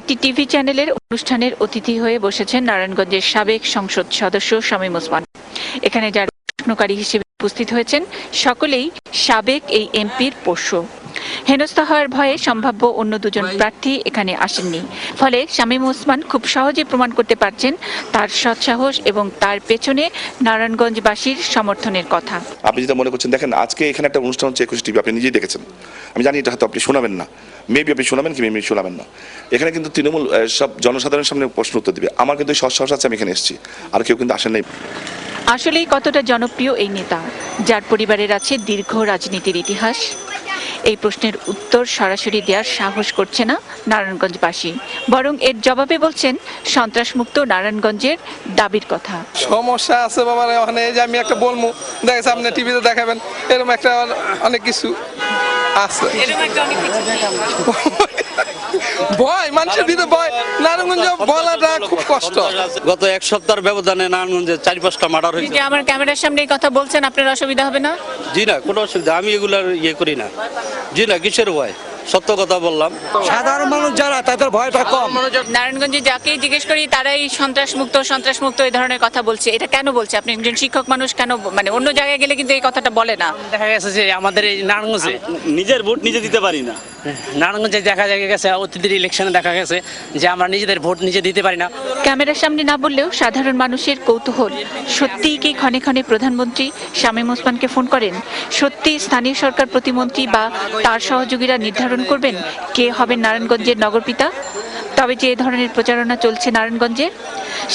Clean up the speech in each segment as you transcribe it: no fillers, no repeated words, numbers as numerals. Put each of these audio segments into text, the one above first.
একটি টিভি চ্যানেলের অনুষ্ঠানের অতিথি হয়ে বসেছেন নারায়ণগঞ্জের সাবেক সংসদ সদস্য শামীম ওসমান। এখানে যারা প্রশ্নকারী হিসেবে উপস্থিত হয়েছেন সকলেই সাবেক এই এমপির পোষ্য। হেনস্থা হওয়ার ভয়ে সম্ভাব্য অন্য দুজন প্রার্থী এখানে আসেননি। ফলে শামীম ওসমান খুব সহজে প্রমাণ করতে পারছেন তার সৎসাহস এবং তার পেছনে নারায়ণগঞ্জবাসীর সমর্থনের কথা। আপনি যেটা মনে করছেন, দেখেন আজকে এখানে একটা অনুষ্ঠান হচ্ছে 21 টিভি, আপনি নিজেই দেখেছেন। আমি জানি এটা হয়তো আপনি শোনাবেন না, মেবি আপনি শোনাবেন কি মেবি শোনাবেন না। এখানে কিন্তু তৃণমূল সব জনসাধারণের সামনে প্রশ্ন উত্তর দিবে। আমার কিন্তু সৎসাহস আছে, আমি এখানে এসেছি, আর কেউ কিন্তু আসেন নাই। আসলেই কতটা জনপ্রিয় এই নেতা, যার পরিবারের আছে দীর্ঘ রাজনীতির ইতিহাস? এই প্রশ্নের উত্তর সরাসরি দেওয়ার সাহস করছে না নারায়ণগঞ্জবাসী, বরং এর জবাবে বলছেন সন্ত্রাসমুক্ত নারায়ণগঞ্জের দাবির কথা। সমস্যা আছে বাবার, ওখানে যে আমি একটা বলবো, দেখেন আপনি টিভিতে দেখাবেন, এরকম একটা অনেক কিছু আছে। ভয়, মানুষের ভিতরে ভয়, নারায়ণগঞ্জ বলাটা খুব কষ্ট। গত এক সপ্তাহের ব্যবধানে নারায়ণগঞ্জে 4-5টা মার্ডার হয়েছে। আমার ক্যামেরার সামনে এই কথা বলছেন, আপনার অসুবিধা হবে না? জি না, কোনো অসুবিধা, আমি এগুলার করি না। জি না, কিসের ভয়? সত্য কথা বললাম। সাধারণ মানুষ যারা, তাদের ভয়টা কম। নারায়ণগঞ্জে যাকে জিজ্ঞেস করি তারাই সন্ত্রাসমুক্ত এই ধরনের কথা বলছে। এটা কেন বলছে? আপনি একজন শিক্ষক মানুষ, কেন মানে অন্য জায়গায় গেলে কিন্তু এই কথাটা বলে না? দেখা গেছে যে আমাদের এই নারায়ণগঞ্জে নিজের ভোট নিজে দিতে পারি না। নারায়ণগঞ্জে দেখা গেছে অতীতের ইলেকশনে দেখা গেছে যে আমরা নিজেদের ভোট নিজে দিতে পারি না। ক্যামেরার সামনে না বললেও সাধারণ মানুষের কৌতূহল, সত্যিই কি ক্ষণে ক্ষণে প্রধানমন্ত্রী শামীম ওসমানকে ফোন করেন? সত্যি স্থানীয় সরকার প্রতিমন্ত্রী বা তার সহযোগীরা নির্ধারণ করবেন কে হবেন নারায়ণগঞ্জের নগরপিতা? তবে যে ধরনের প্রচারণা চলছে নারায়ণগঞ্জে,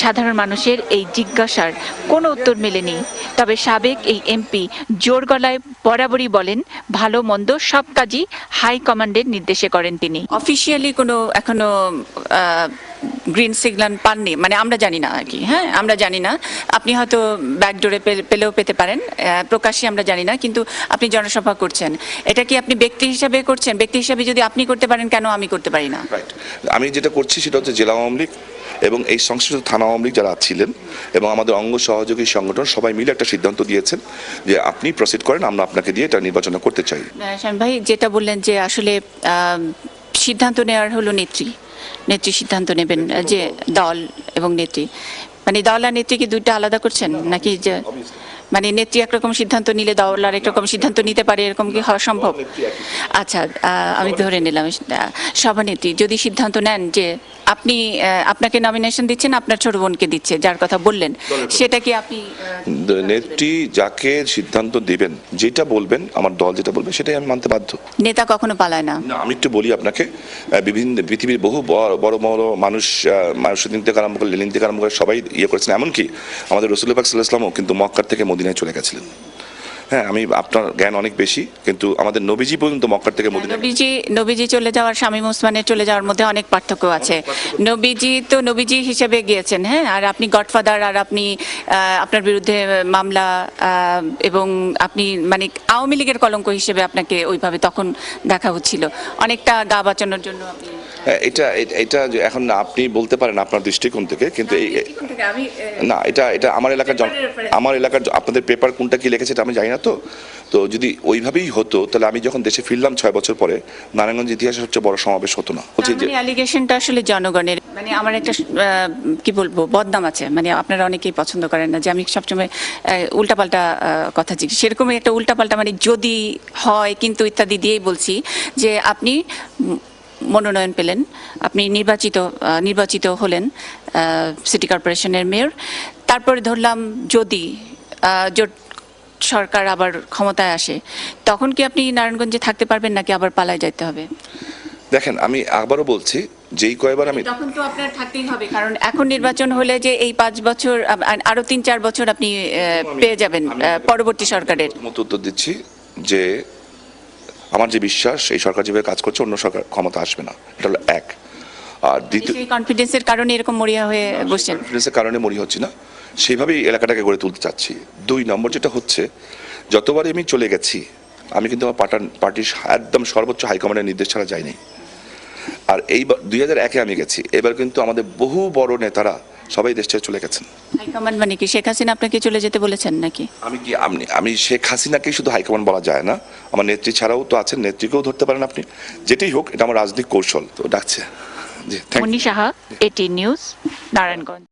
সাধারণ মানুষের এই জিজ্ঞাসার কোনো উত্তর মেলেনি। তবে সাবেক এই এমপি জোর গলায় বরাবরই বলেন, ভালো মন্দ সব কাজই হাইকমান্ডের নির্দেশে করেন তিনি। অফিসিয়ালি কোনো এখনো গ্রিন সিগন্যাল পাননি, মানে আমরা জানি না আর কি। হ্যাঁ, আমরা জানি না, আপনি হয়তো ব্যাকডোরে পেলেও পেতে পারেন, প্রকাশ্যে আমরা জানি না। কিন্তু আপনি জনসভা করছেন, এটা কি আপনি ব্যক্তি হিসাবে করছেন? ব্যক্তি হিসাবে যদি আপনি করতে পারেন, কেন আমি করতে পারি না? রাইট, আমি যেটা করছি সেটা হচ্ছে জেলা আওয়ামী লীগ এবং এই সংশ্লিষ্ট থানা আওয়ামী লীগ যারা ছিলেন এবং আমাদের অঙ্গ সহযোগী সংগঠন সবাই মিলে একটা সিদ্ধান্ত দিয়েছেন যে আপনি প্রসিড করেন, আমরা আপনাকে দিয়ে এটা নির্বাচন করতে চাই। শামীম ভাই, যেটা বললেন যে আসলে সিদ্ধান্ত নেওয়ার হলো নেত্রী সিদ্ধান্ত নেবেন, যে দল এবং নেত্রী, মানে দল আর নেত্রী কি দুইটা আলাদা করছেন নাকি? যে মানে নেত্রী একরকম সিদ্ধান্ত নিলে দল আর একরকম সিদ্ধান্ত নিতে পারে, এরকম কি হওয়া সম্ভব? আচ্ছা, আমি ধরে নিলাম সভানেত্রী যদি সিদ্ধান্ত নেন যে আপনি আপনাকে নমিনেশন দিচ্ছেন, আপনার ছোট বোনকে দিচ্ছে, যার কথা বললেন, সেটা কি আপনি? নেত্রী যাকে সিদ্ধান্ত দিবেন, যেটা বলবেন, আমার দল যেটা বলবে সেটাই আমি মানতে বাধ্য। নেতা কখনো পালায় না। আমি একটু বলি আপনাকে, বিভিন্ন পৃথিবীর বহু বড় বড় মানুষ থেকে আরম্ভ করে লেনিন থেকে আরম্ভ করে সবাই করেছেন। এমনকি আমাদের রাসূলুল্লাহ সাল্লাল্লাহু আলাইহি ওয়াসাল্লামও কিন্তু মক্কা থেকে মদিনায় চলে গেছিলেন। হ্যাঁ, আমি আপনার জ্ঞান অনেক বেশি, কিন্তু আমাদের নবীজি পর্যন্ত মক্কা থেকে মদিনা। নবীজি চলে যাওয়ার শামীম ওসমানের চলে যাওয়ার মধ্যে অনেক পার্থক্য আছে। নবীজি তো নবীজি হিসেবে গিয়েছেন, হ্যাঁ, আর আপনি গডফাদার, আর আপনি আপনার বিরুদ্ধে মামলা, এবং আপনি মানে আওয়ামী লীগের কলঙ্ক হিসেবে আপনাকে ওইভাবে তখন দেখা হচ্ছিল, অনেকটা গা বাঁচানোর জন্য। এটা এখন আপনি বলতে পারেন আপনার দৃষ্টিকোণ থেকে, কিন্তু না, এটা আমার এলাকার আপনাদের পেপার কোনটা কি লিখেছে এটা আমি জানি না। তো যদি ওইভাবেই হতো, তাহলে আমি যখন দেশে ফিরলাম 6 বছর পরে, নারায়ণগঞ্জ ইতিহাসের সবচেয়ে বড় সমাবেশ হতো না। অ্যালিগেশনটা আসলে জনগণের, মানে আমার একটা কি বলবো বদনাম আছে, মানে আপনারা অনেকেই পছন্দ করেন না যে আমি সবসময় উল্টাপাল্টা কথা জিজ্ঞেস, সেরকমই একটা উল্টাপাল্টা, মানে যদি হয় কিন্তু দিয়েই বলছি যে আপনি মনোনয়ন পেলেন, আপনি নির্বাচিত হলেন সিটি কর্পোরেশনের মেয়র, তারপরে ধরলাম যদি জোট সরকার আবার ক্ষমতায় আসে, তখন কি আপনি নারায়ণগঞ্জে থাকতে পারবেন নাকি আবার পালায় যেতে হবে? দেখেন, আমি আবারও বলছি, যেই কয়বার আমি তখন তো আপনার থাকতেই হবে, কারণ এখন নির্বাচন হলে যে এই 5 বছর আরো 3-4 বছর আপনি পেয়ে যাবেন পরবর্তী সরকারের। উত্তর দিচ্ছি যে আমার যে বিশ্বাস, এই সরকার যেভাবে কাজ করছে অন্য সরকার ক্ষমতা আসবে না, এটা হলো এক। আর দ্বিতীয়, কনফিডেন্সের কারণে এরকম মরিয়া হয়ে বসছেন? কনফিডেন্সের কারণে মরিয়া হচ্ছি না, সেইভাবেই এলাকাটাকে গড়ে তুলতে চাচ্ছি। 2 নম্বর যেটা হচ্ছে, যতবারই আমি চলে গেছি, আমি কিন্তু আমার পার্টির একদম সর্বোচ্চ হাইকমান্ডের নির্দেশ ছাড়া যাইনি। আর এই 2001-এ আমি গেছি, এবার কিন্তু আমাদের বহু বড় নেতারা সবাই দেশ ছেড়ে চলে গেছেন। হাইকমান্ড মানে কি শেখ হাসিনা আপনাকে চলে যেতে বলেছেন নাকি? আমি শেখ হাসিনাকেই শুধু হাইকমান্ড বলা যায় না, আমার নেত্রী ছাড়াও তো আছেন, নেত্রীকেও ধরতে পারেন আপনি। যেটাই হোক, এটা আমার রাজনৈতিক কৌশল, তো ডাকছে। জি, thank you. মুন্নি সাহা, এটি নিউজ, নারায়ণগঞ্জ।